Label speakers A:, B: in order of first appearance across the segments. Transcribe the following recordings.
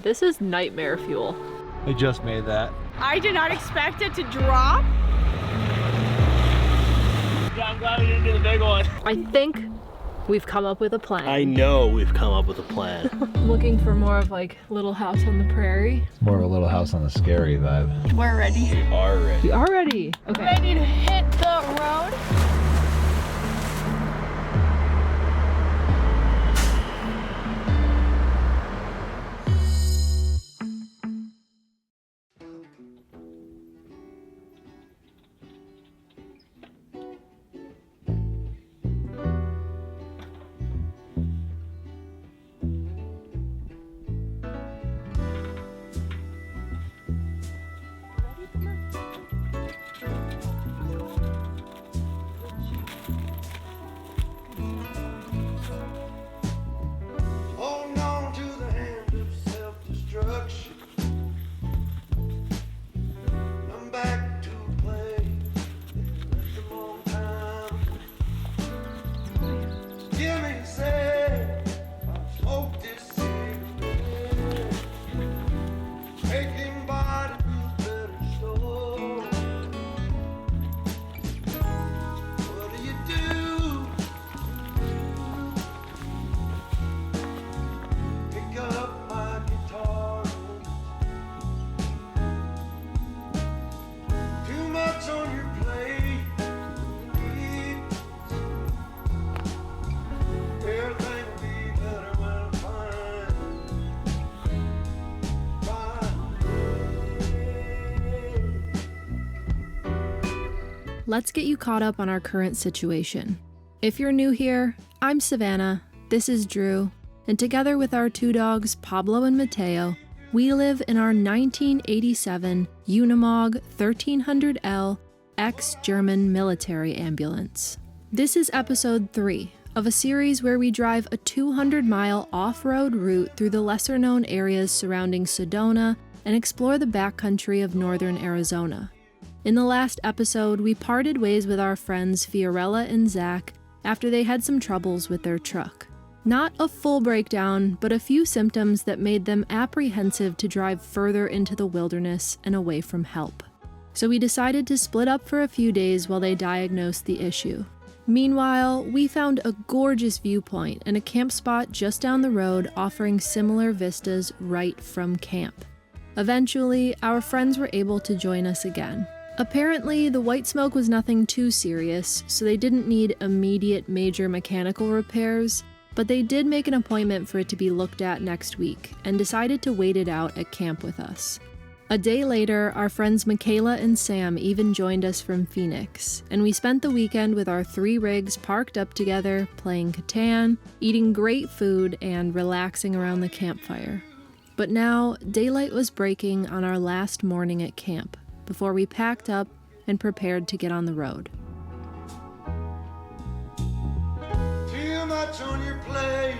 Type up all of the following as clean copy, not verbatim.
A: god, this is nightmare fuel.
B: I just made that.
A: I did not expect it to drop.
B: Yeah, I'm glad we didn't do the big one.
A: I think we've come up with a plan.
B: I know we've come up with a plan.
A: Looking for more of like Little House on the Prairie.
C: It's more of a Little House on the Scary vibe.
A: We're ready.
B: We are ready.
A: We are ready. Okay.
D: Ready to hit the road.
E: Let's get you caught up on our current situation. If you're new here, I'm Savannah, this is Drew, and together with our two dogs, Pablo and Mateo, we live in our 1987 Unimog 1300L ex-German military ambulance. This is episode 3 of a series where we drive a 200-mile off-road route through the lesser-known areas surrounding Sedona and explore the backcountry of northern Arizona. In the last episode, we parted ways with our friends Fiorella and Zach after they had some troubles with their truck. Not a full breakdown, but a few symptoms that made them apprehensive to drive further into the wilderness and away from help. So we decided to split up for a few days while they diagnosed the issue. Meanwhile, we found a gorgeous viewpoint and a camp spot just down the road offering similar vistas right from camp. Eventually, our friends were able to join us again. Apparently, the white smoke was nothing too serious, so they didn't need immediate major mechanical repairs, but they did make an appointment for it to be looked at next week and decided to wait it out at camp with us. A day later, our friends Michaela and Sam even joined us from Phoenix, and we spent the weekend with our 3 rigs parked up together, playing Catan, eating great food, and relaxing around the campfire. But now, daylight was breaking on our last morning at camp, before we packed up and prepared to get on the road.
F: Too much on your plate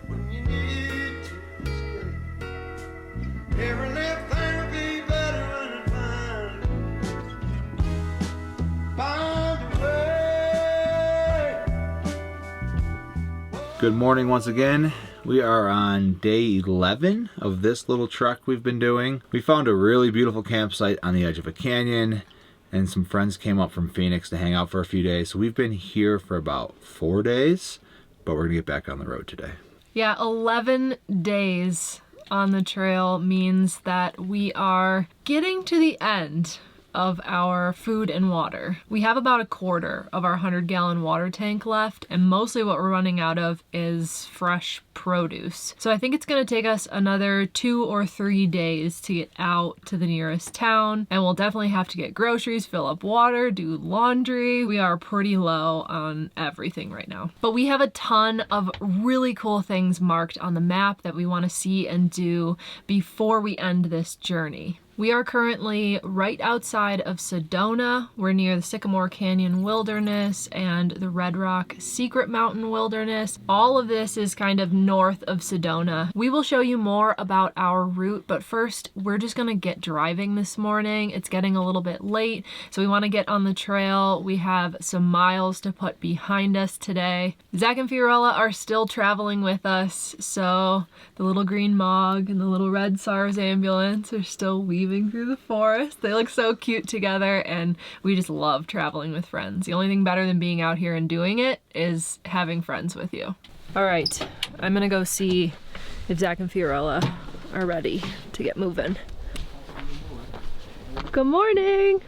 F: when you need to escape. Every little thing will be better when it find a way.
C: Good morning once again. We are on day 11 of this little trek we've been doing. We found a really beautiful campsite on the edge of a canyon, and some friends came up from Phoenix to hang out for a few days. So we've been here for about 4 days, but we're gonna get back on the road today.
A: Yeah, 11 days on the trail means that we are getting to the end of our food and water. We have about a quarter of our 100-gallon water tank left, and mostly what we're running out of is fresh produce. So I think it's gonna take us another 2 or 3 days to get out to the nearest town, and we'll definitely have to get groceries, fill up water, do laundry. We are pretty low on everything right now. But we have a ton of really cool things marked on the map that we wanna see and do before we end this journey. We are currently right outside of Sedona. We're near the Sycamore Canyon Wilderness and the Red Rock Secret Mountain Wilderness. All of this is kind of north of Sedona. We will show you more about our route, but first we're just gonna get driving this morning. It's getting a little bit late, so we wanna get on the trail. We have some miles to put behind us today. Zach and Fiorella are still traveling with us, so the little green Mog and the little red SARS ambulance are still weaving through the forest. They look so cute together, and we just love traveling with friends. The only thing better than being out here and doing it is having friends with you. All right, I'm gonna go see if Zach and Fiorella are ready to get moving. Good morning.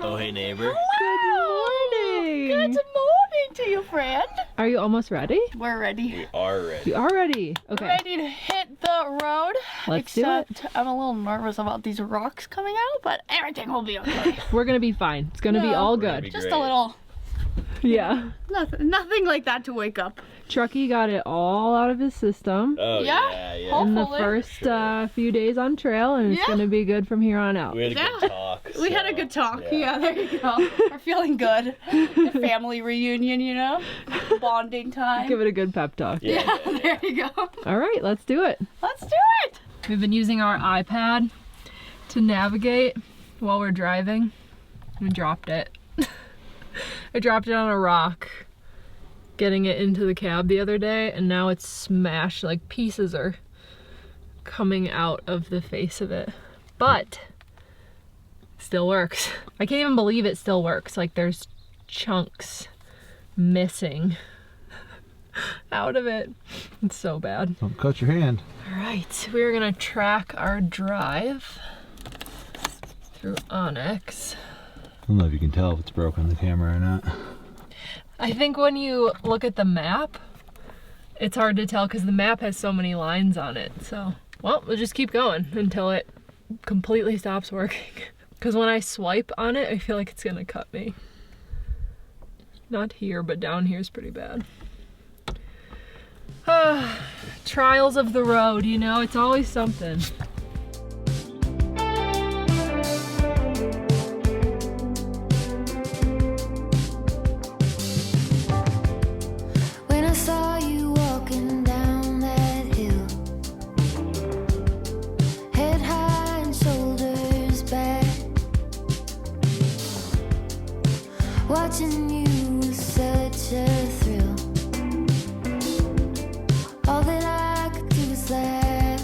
B: Oh, hey, neighbor.
A: Good morning.
D: Good morning to you, friend.
A: Are you almost ready?
D: We're ready.
B: We are ready.
A: You are ready. Okay.
D: Ready to hit the road.
A: Let's do it.
D: Except I'm a little nervous about these rocks coming out, but everything will be okay.
A: We're gonna be fine. It's gonna be
D: Yeah.
A: all
B: We're gonna
A: good.
B: be
D: Just
B: great.
D: a little,
A: Yeah.
D: nothing like that to wake up.
A: Truckee got it all out of his system
B: Oh,
D: Yeah?
B: yeah, yeah.
A: in the
D: Hopefully.
A: first few days on trail, and it's
D: Yeah.
A: gonna be good from here on out.
B: We had a
D: Yeah.
B: good talk.
D: We had a
B: so,
D: good talk. Yeah, there you go. We're feeling good. The family reunion, you know? Bonding time.
A: Give it a good pep talk.
B: Yeah.
D: Yeah, there you go.
A: All right, let's do it.
D: Let's do it.
A: We've been using our iPad to navigate while we're driving. We dropped it. I dropped it on a rock getting it into the cab the other day, and now it's smashed. Like, pieces are coming out of the face of it. But still works. I can't even believe it still works. Like, there's chunks missing out of it. It's so bad.
C: Don't cut your hand.
A: All right, we're gonna track our drive through Onyx.
C: I don't know if you can tell if it's broken on the camera or not.
A: I think when you look at the map, it's hard to tell because the map has so many lines on it. So, well, we'll just keep going until it completely stops working. Because when I swipe on it, I feel like it's gonna cut me. Not here, but down here is pretty bad. Trials of the road, you know, it's always something.
G: When I saw you walking down that hill, head high and shoulders back, watching you was such a thrill. All that I could do was laugh.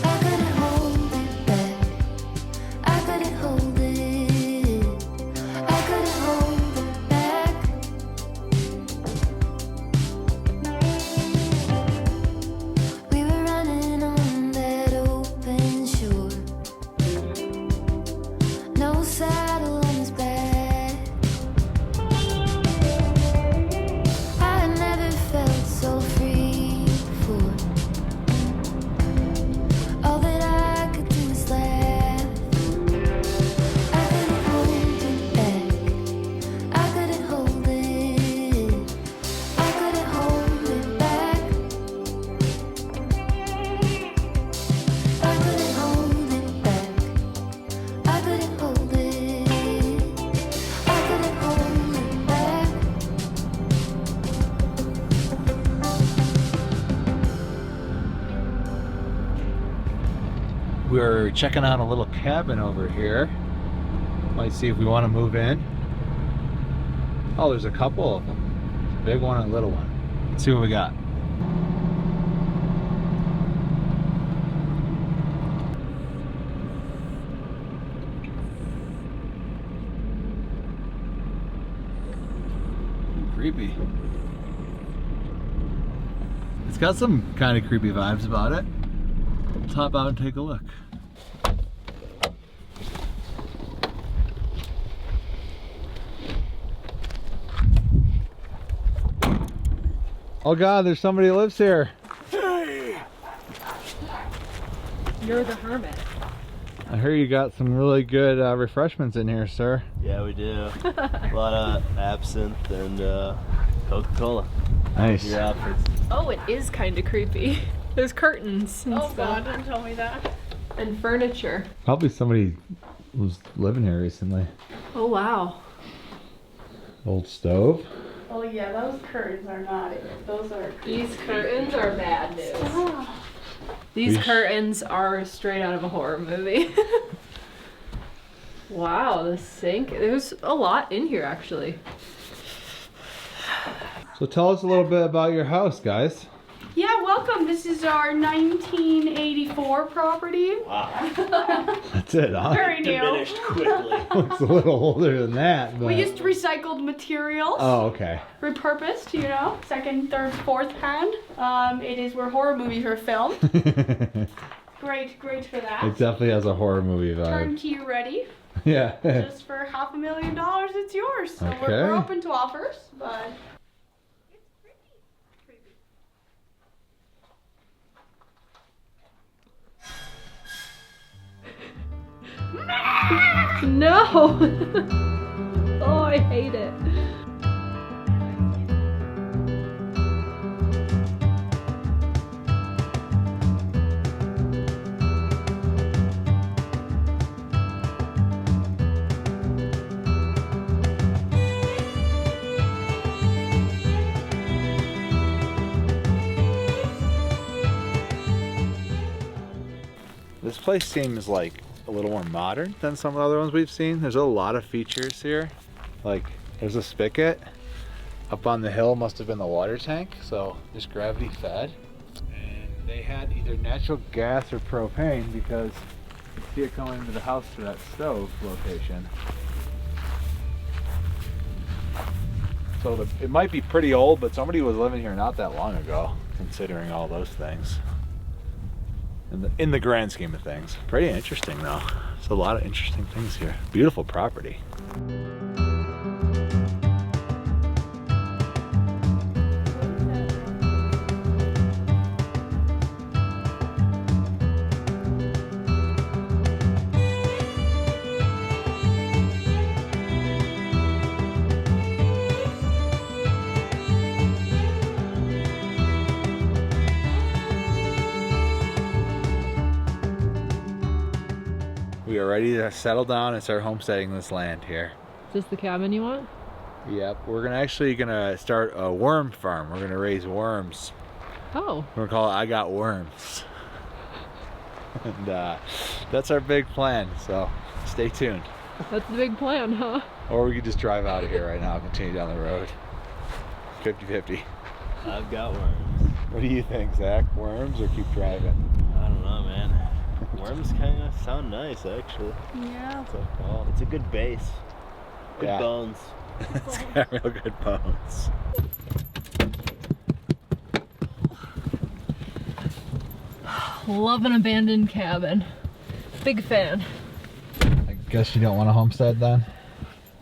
G: I couldn't hold it back. I couldn't hold it. I couldn't hold it back. We were running on that open shore. No saddle on his back. I had never felt so free before. All that I could do was laugh. I couldn't hold it back. I couldn't hold it. I couldn't hold it back. I couldn't hold it back. I couldn't hold it. I couldn't hold it back.
C: We're checking out a little cabin over here. Might see if we want to move in. Oh, there's a couple of them. Big one and a little one. Let's see what we got. Creepy. It's got some kind of creepy vibes about it. Let's hop out and take a look. Oh God, there's somebody who lives here.
A: You're the hermit.
C: I heard you got some really good refreshments in here, sir.
B: Yeah, we do. A lot of absinthe and Coca-Cola.
C: Nice.
B: Your outfits.
A: Oh, it is kind of creepy. There's curtains and
D: Oh
A: stuff.
D: God, don't tell me that.
A: And furniture.
C: Probably somebody was living here recently.
A: Oh, wow.
C: Old stove.
D: Oh yeah, those curtains are not it. Those are.
A: These curtains are bad news. These curtains are straight out of a horror movie. Wow, the sink. There's a lot in here, actually.
C: So tell us a little bit about your house, guys.
D: Yeah, welcome. This is our 1984 property.
B: Wow.
C: That's it, huh?
D: Very new.
B: Diminished quickly.
C: It's a little older than that, but...
D: We used recycled materials.
C: Oh, okay.
D: Repurposed, you know, second, third, fourth hand. It is where horror movies are filmed. Great for that.
C: It definitely has a horror movie vibe.
D: Turnkey ready.
C: Yeah.
D: Just for $500,000, it's yours. So
C: Okay.
D: we're open to offers, but.
A: No! Oh, I hate it.
C: This place seems like a little more modern than some of the other ones we've seen. There's a lot of features here. Like, there's a spigot. Up on the hill must have been the water tank, so just gravity fed. And they had either natural gas or propane because you see it going into the house through that stove location. So it might be pretty old, but somebody was living here not that long ago, considering all those things. In the grand scheme of things. Pretty interesting though. There's a lot of interesting things here. Beautiful property. We are ready to settle down and start homesteading this land here.
A: Is this the cabin you want?
C: Yep, we're gonna start a worm farm. We're gonna raise worms.
A: Oh.
C: We're gonna call it I Got Worms. And that's our big plan, so stay tuned.
A: That's the big plan, huh?
C: Or we could just drive out of here right now and continue down the road. 50-50.
B: I've got worms.
C: What do you think, Zach? Worms or keep driving?
B: I don't know, man. Worms kind of sound nice, actually.
D: Yeah.
B: Well, it's a good base. Good
C: Yeah.
B: bones.
C: It's got real good bones.
A: Love an abandoned cabin. Big fan.
C: I guess you don't want to homestead then?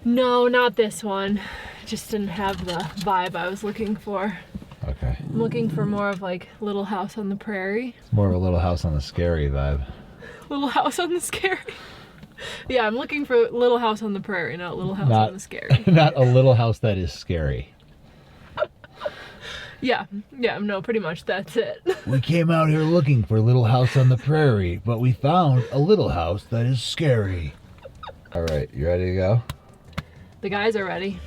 A: No, not this one. Just didn't have the vibe I was looking for.
C: Okay.
A: I'm looking for more of like Little House on the Prairie.
C: It's more of a Little House on the Scary vibe.
A: Little House on the Scary. Yeah, I'm looking for Little House on the Prairie, not Little House on the Scary.
C: Not a little house that is scary.
A: Yeah, no, pretty much that's it.
C: We came out here looking for Little House on the Prairie, but we found a little house that is scary. All right, you ready to go?
A: The guys are ready.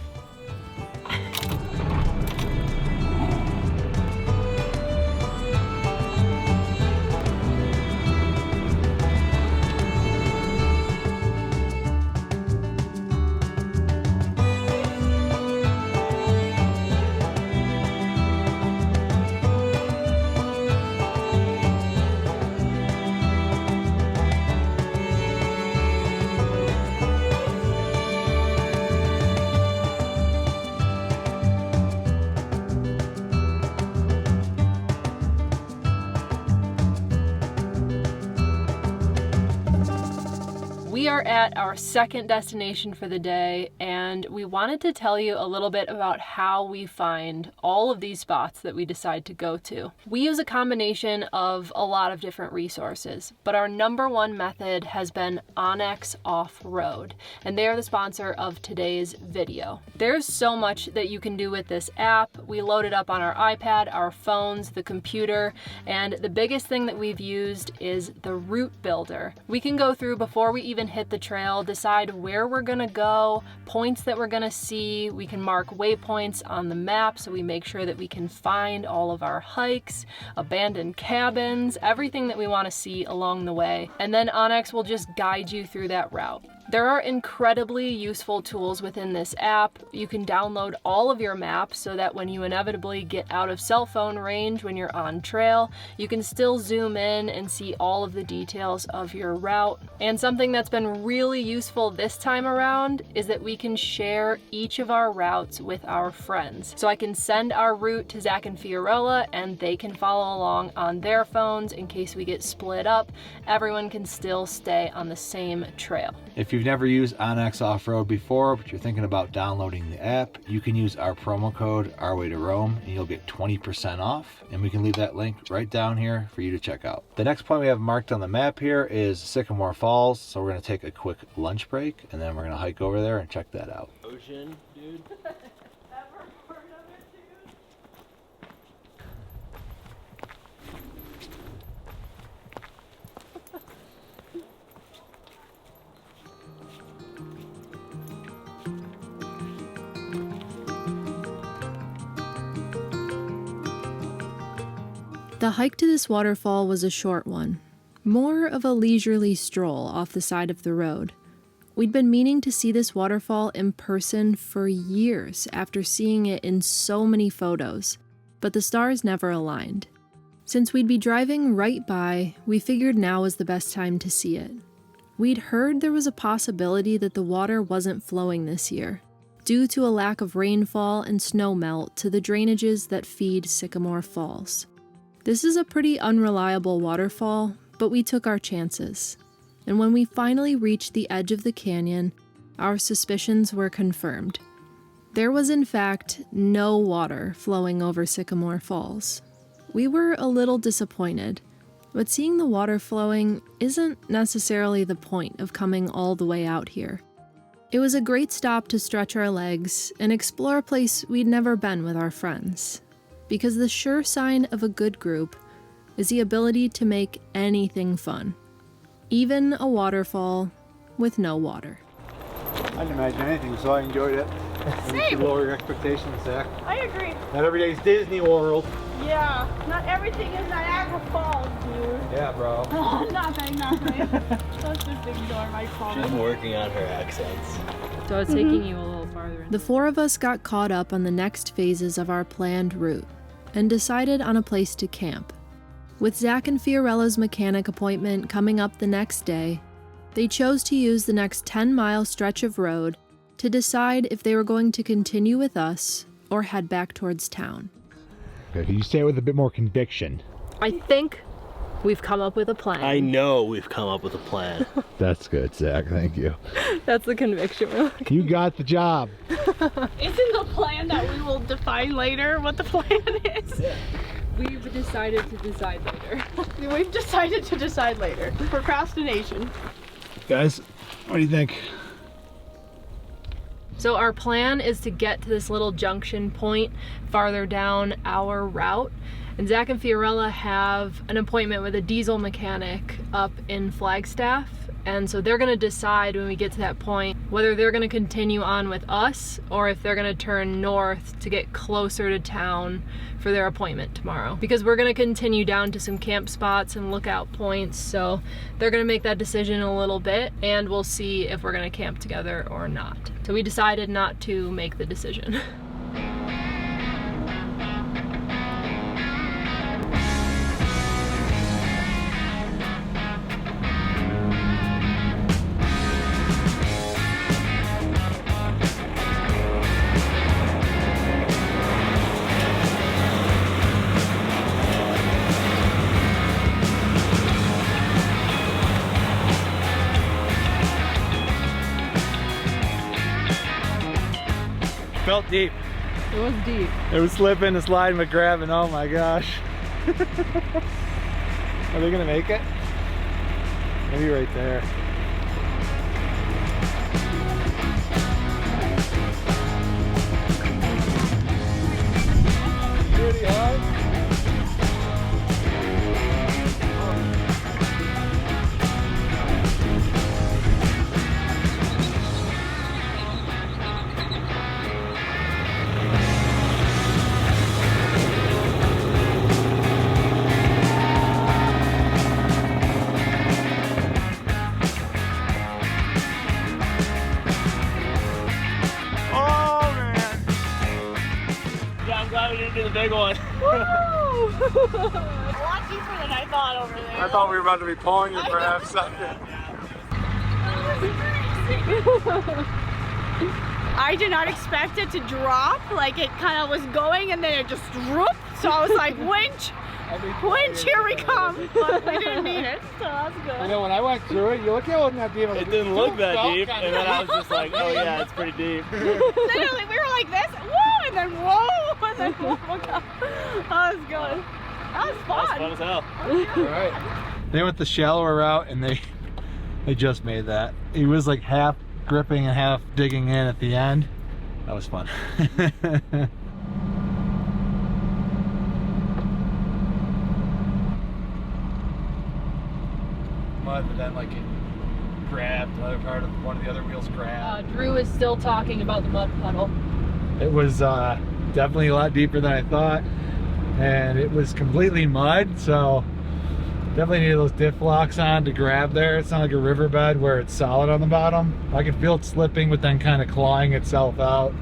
A: We are at our second destination for the day, and we wanted to tell you a little bit about how we find all of these spots that we decide to go to. We use a combination of a lot of different resources, but our number one method has been Onyx Off-Road, and they are the sponsor of today's video. There's so much that you can do with this app. We load it up on our iPad, our phones, the computer, and the biggest thing that we've used is the route builder. We can go through before we even hit the trail, decide where we're gonna go, points that we're gonna see. We can mark waypoints on the map so we make sure that we can find all of our hikes, abandoned cabins, everything that we wanna see along the way. And then Onyx will just guide you through that route. There are incredibly useful tools within this app. You can download all of your maps so that when you inevitably get out of cell phone range when you're on trail, you can still zoom in and see all of the details of your route. And something that's been really useful this time around is that we can share each of our routes with our friends. So I can send our route to Zach and Fiorella and they can follow along on their phones in case we get split up. Everyone can still stay on the same trail.
C: If you've never used Onyx Off-Road before, but you're thinking about downloading the app, you can use our promo code OurWayToRome and you'll get 20% off. And we can leave that link right down here for you to check out. The next point we have marked on the map here is Sycamore Falls. So we're gonna take a quick lunch break and then we're gonna hike over there and check that out.
B: Ocean, dude.
E: The hike to this waterfall was a short one, more of a leisurely stroll off the side of the road. We'd been meaning to see this waterfall in person for years after seeing it in so many photos, but the stars never aligned. Since we'd be driving right by, we figured now was the best time to see it. We'd heard there was a possibility that the water wasn't flowing this year, due to a lack of rainfall and snow melt to the drainages that feed Sycamore Falls. This is a pretty unreliable waterfall, but we took our chances. And when we finally reached the edge of the canyon, our suspicions were confirmed. There was in fact no water flowing over Sycamore Falls. We were a little disappointed, but seeing the water flowing isn't necessarily the point of coming all the way out here. It was a great stop to stretch our legs and explore a place we'd never been with our friends. Because the sure sign of a good group is the ability to make anything fun, even a waterfall with no water.
C: I didn't imagine anything, so I enjoyed it.
D: Same.
C: Lower your expectations, Zach.
D: I agree.
C: Not every day's Disney World.
D: Yeah, not everything is Niagara Falls, dude.
C: Yeah, bro.
D: Oh, nothing. Let's just ignore my
B: She's
D: comment.
B: working on her accents.
A: So it's taking you a little farther.
E: The four of us got caught up on the next phases of our planned route and decided on a place to camp. With Zach and Fiorella's mechanic appointment coming up the next day, they chose to use the next 10-mile stretch of road to decide if they were going to continue with us or head back towards town.
C: Okay, can you say it with a bit more conviction?
A: I think we've come up with a plan.
B: I know we've come up with a plan.
C: That's good, Zach. Thank you.
A: That's the conviction we're looking.
C: You got the job.
D: Isn't the plan that we will define later what the plan is?
A: We've decided to decide later.
D: We've decided to decide later. Procrastination.
C: Guys, what do you think?
A: So our plan is to get to this little junction point farther down our route. And Zach and Fiorella have an appointment with a diesel mechanic up in Flagstaff. And so they're gonna decide when we get to that point whether they're gonna continue on with us or if they're gonna turn north to get closer to town for their appointment tomorrow. Because we're gonna continue down to some camp spots and lookout points. So they're gonna make that decision in a little bit and we'll see if we're gonna camp together or not. So we decided not to make the decision.
C: Felt deep.
A: It was deep.
C: It was slipping and sliding but grabbing. Oh my gosh. Are they gonna make it? Maybe right there. Pretty hard.
B: Do the big one.
D: Woo! A lot deeper than I thought over there.
C: I thought we were about to be pulling you for half second.
D: I did not expect it to drop. Like it kind of was going and then it just dropped. So I was like, winch, here we come. But we didn't need it, so that's good.
C: I know when I went through it, you look at it wasn't that deep.
B: It didn't look that deep, and then I was just like, oh yeah, it's pretty deep.
D: Literally, we were like this, whoa, and then whoa, and then whoa. That was good. That was fun.
B: That was fun as hell.
C: Alright. They went the shallower route and they just made that. He was like half gripping and half digging in at the end. That was fun. Mud, but then like it grabbed, the other part of one of the other wheels grabbed.
A: Drew is still talking about the mud puddle.
C: It was definitely a lot deeper than I thought, and it was completely mud, so definitely needed those diff locks on to grab there. It's not like a riverbed where it's solid on the bottom. I could feel it slipping but then kind of clawing itself out.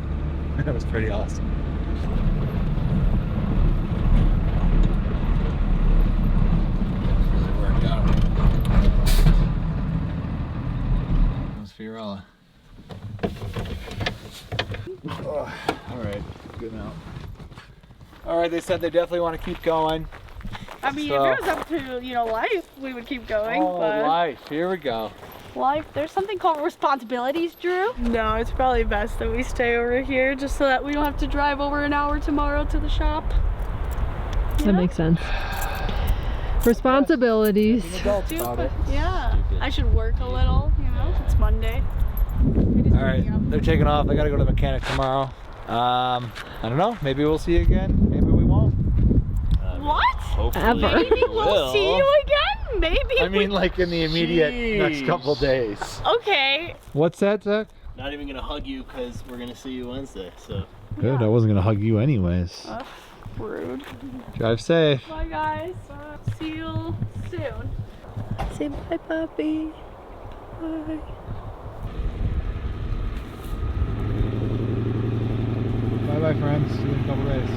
C: That was pretty awesome. Really worked out. That was Fiorella. Oh, all right, good now. All right, they said they definitely want to keep going.
D: I mean,
C: So-
D: if it was up to, life, we would keep going.
C: Oh,
D: but
C: life, here we go.
D: life, there's something called responsibilities, Drew. No, it's probably best that we stay over here just so that we don't have to drive over an hour tomorrow to the shop.
A: That makes sense. Responsibilities.
D: Stupid. Yeah. I should work a little, it's Monday.
C: All right, they're taking off. I gotta go to the mechanic tomorrow. I don't know, maybe we'll see you again, maybe we won't.
D: What?
B: Hopefully.
A: Ever.
D: Maybe we'll see you again? Maybe.
C: I mean like in the immediate next
B: Jeez.
C: couple days.
D: Okay.
C: What's that, Zach?
B: Not even gonna hug you because we're gonna see you Wednesday. So.
C: Good, I wasn't gonna hug you anyways.
D: Rude.
C: Drive safe.
D: Bye, guys. See you soon. Say bye, puppy. Bye.
C: Bye-bye, friends. See you in a couple days.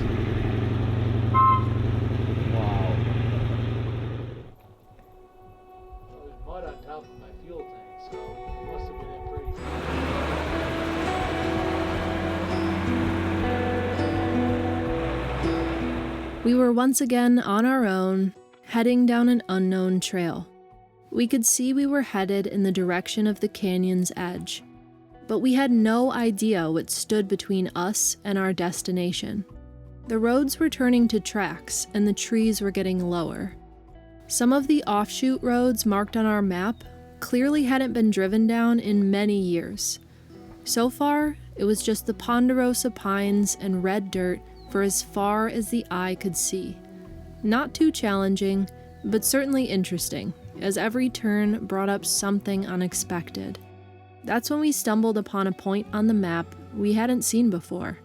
C: Wow. There's mud on top of my fuel tank, so it must have been in pretty.
E: We were once again on our own, heading down an unknown trail. We could see we were headed in the direction of the canyon's edge, but we had no idea what stood between us and our destination. The roads were turning to tracks and the trees were getting lower. Some of the offshoot roads marked on our map clearly hadn't been driven down in many years. So far, it was just the ponderosa pines and red dirt for as far as the eye could see. Not too challenging, but certainly interesting, as every turn brought up something unexpected. That's when we stumbled upon a point on the map we hadn't seen before,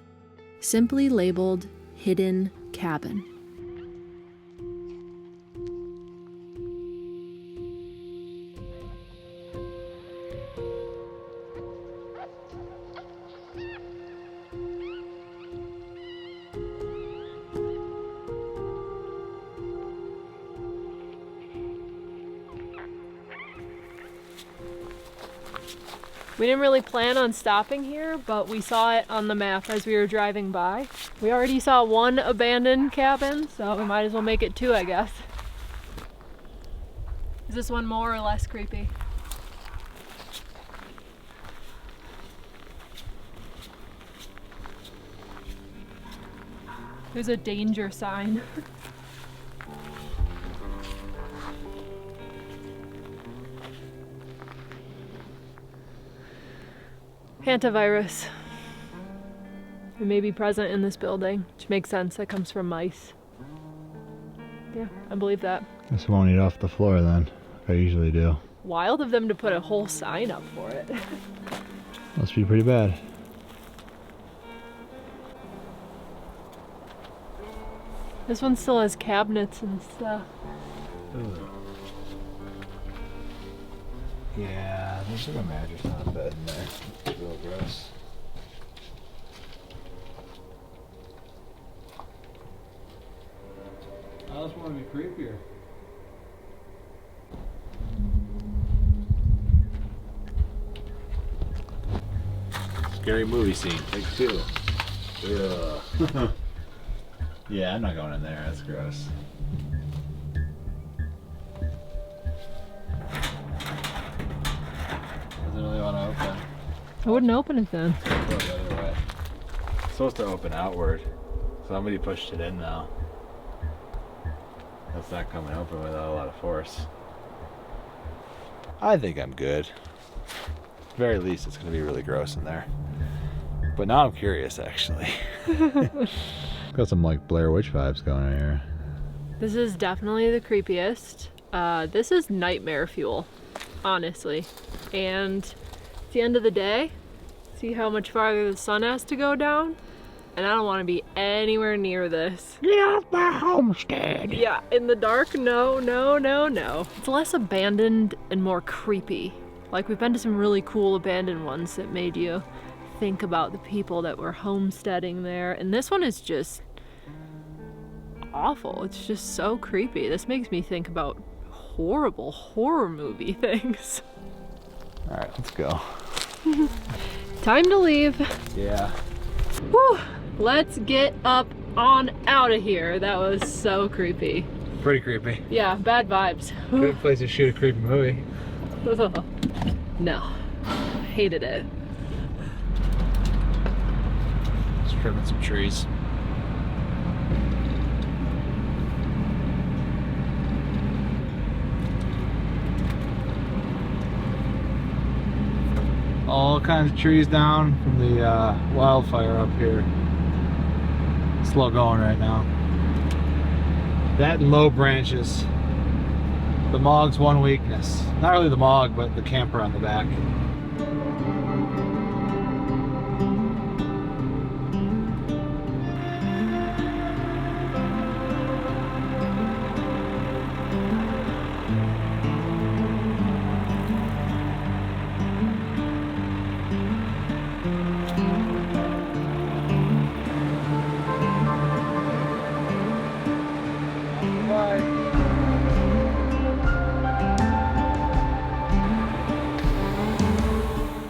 E: simply labeled Hidden Cabin.
A: We didn't really plan on stopping here, but we saw it on the map as we were driving by. We already saw one abandoned cabin, so we might as well make it two, I guess. Is this one more or less creepy? There's a danger sign. Hantavirus. It may be present in this building, which makes sense. That comes from mice. Yeah, I believe that.
C: Guess I won't eat off the floor then, like I usually do.
A: Wild of them to put a whole sign up for it.
C: Must be pretty bad.
A: This one still has cabinets and stuff.
C: Yeah, there's like a mattress on a bed in there. It's real gross. I just want to be creepier. Scary movie scene, take 2. Ugh. Yeah, I'm not going in there, that's gross. Doesn't really want to open.
A: I wouldn't open it then.
C: Go the other way. It's supposed to open outward. Somebody pushed it in now. It's not coming open without a lot of force. I think I'm good. At the very least, it's going to be really gross in there. But now I'm curious, actually. Got some like Blair Witch vibes going on here.
A: This is definitely the creepiest. This is nightmare fuel, honestly. And at the end of the day, see how much farther the sun has to go down? And I don't want to be anywhere near this.
C: Get off my homestead!
A: Yeah, in the dark, no, no, no, no. It's less abandoned and more creepy. Like, we've been to some really cool abandoned ones that made you think about the people that were homesteading there. And this one is just awful. It's just so creepy. This makes me think about horrible horror movie things.
C: Alright, let's go.
A: Time to leave.
C: Yeah.
A: Whew. Let's get up on out of here. That was so creepy.
C: Pretty creepy.
A: Yeah, bad vibes.
C: Good place to shoot a creepy movie.
A: No. Hated it.
C: Just trimming some trees. All kinds of trees down from the wildfire up here. Slow going right now. That and low branches. The Mog's one weakness. Not really the Mog, but the camper on the back.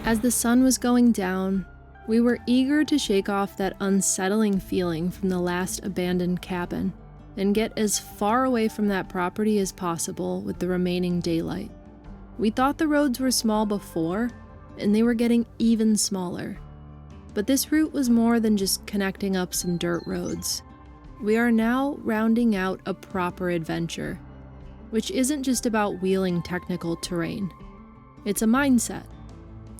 E: As the sun was going down, we were eager to shake off that unsettling feeling from the last abandoned cabin and get as far away from that property as possible with the remaining daylight. We thought the roads were small before, and they were getting even smaller. But this route was more than just connecting up some dirt roads. We are now rounding out a proper adventure, which isn't just about wheeling technical terrain. It's a mindset.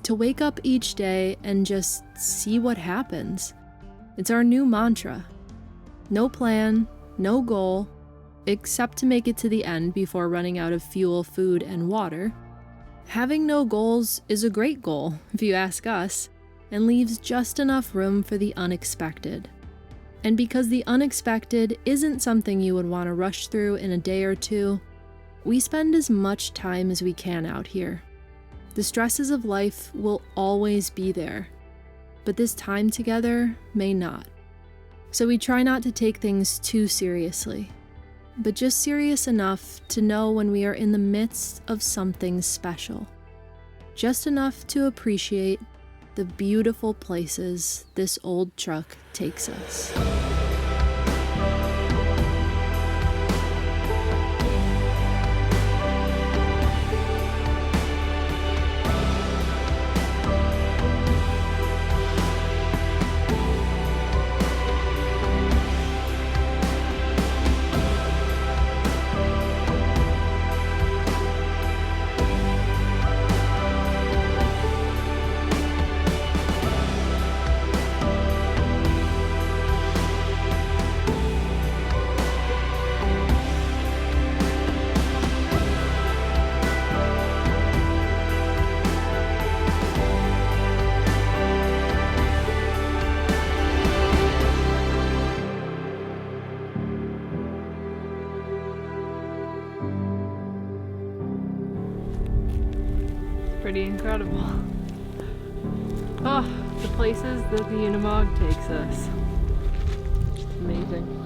E: To wake up each day and just see what happens. It's our new mantra. No plan, no goal, except to make it to the end before running out of fuel, food, and water. Having no goals is a great goal, if you ask us, and leaves just enough room for the unexpected. And because the unexpected isn't something you would want to rush through in a day or two, we spend as much time as we can out here. The stresses of life will always be there, but this time together may not. So we try not to take things too seriously, but just serious enough to know when we are in the midst of something special. Just enough to appreciate the beautiful places this old truck takes us.
A: pretty incredible. Oh, the places that the Unimog takes us. Amazing.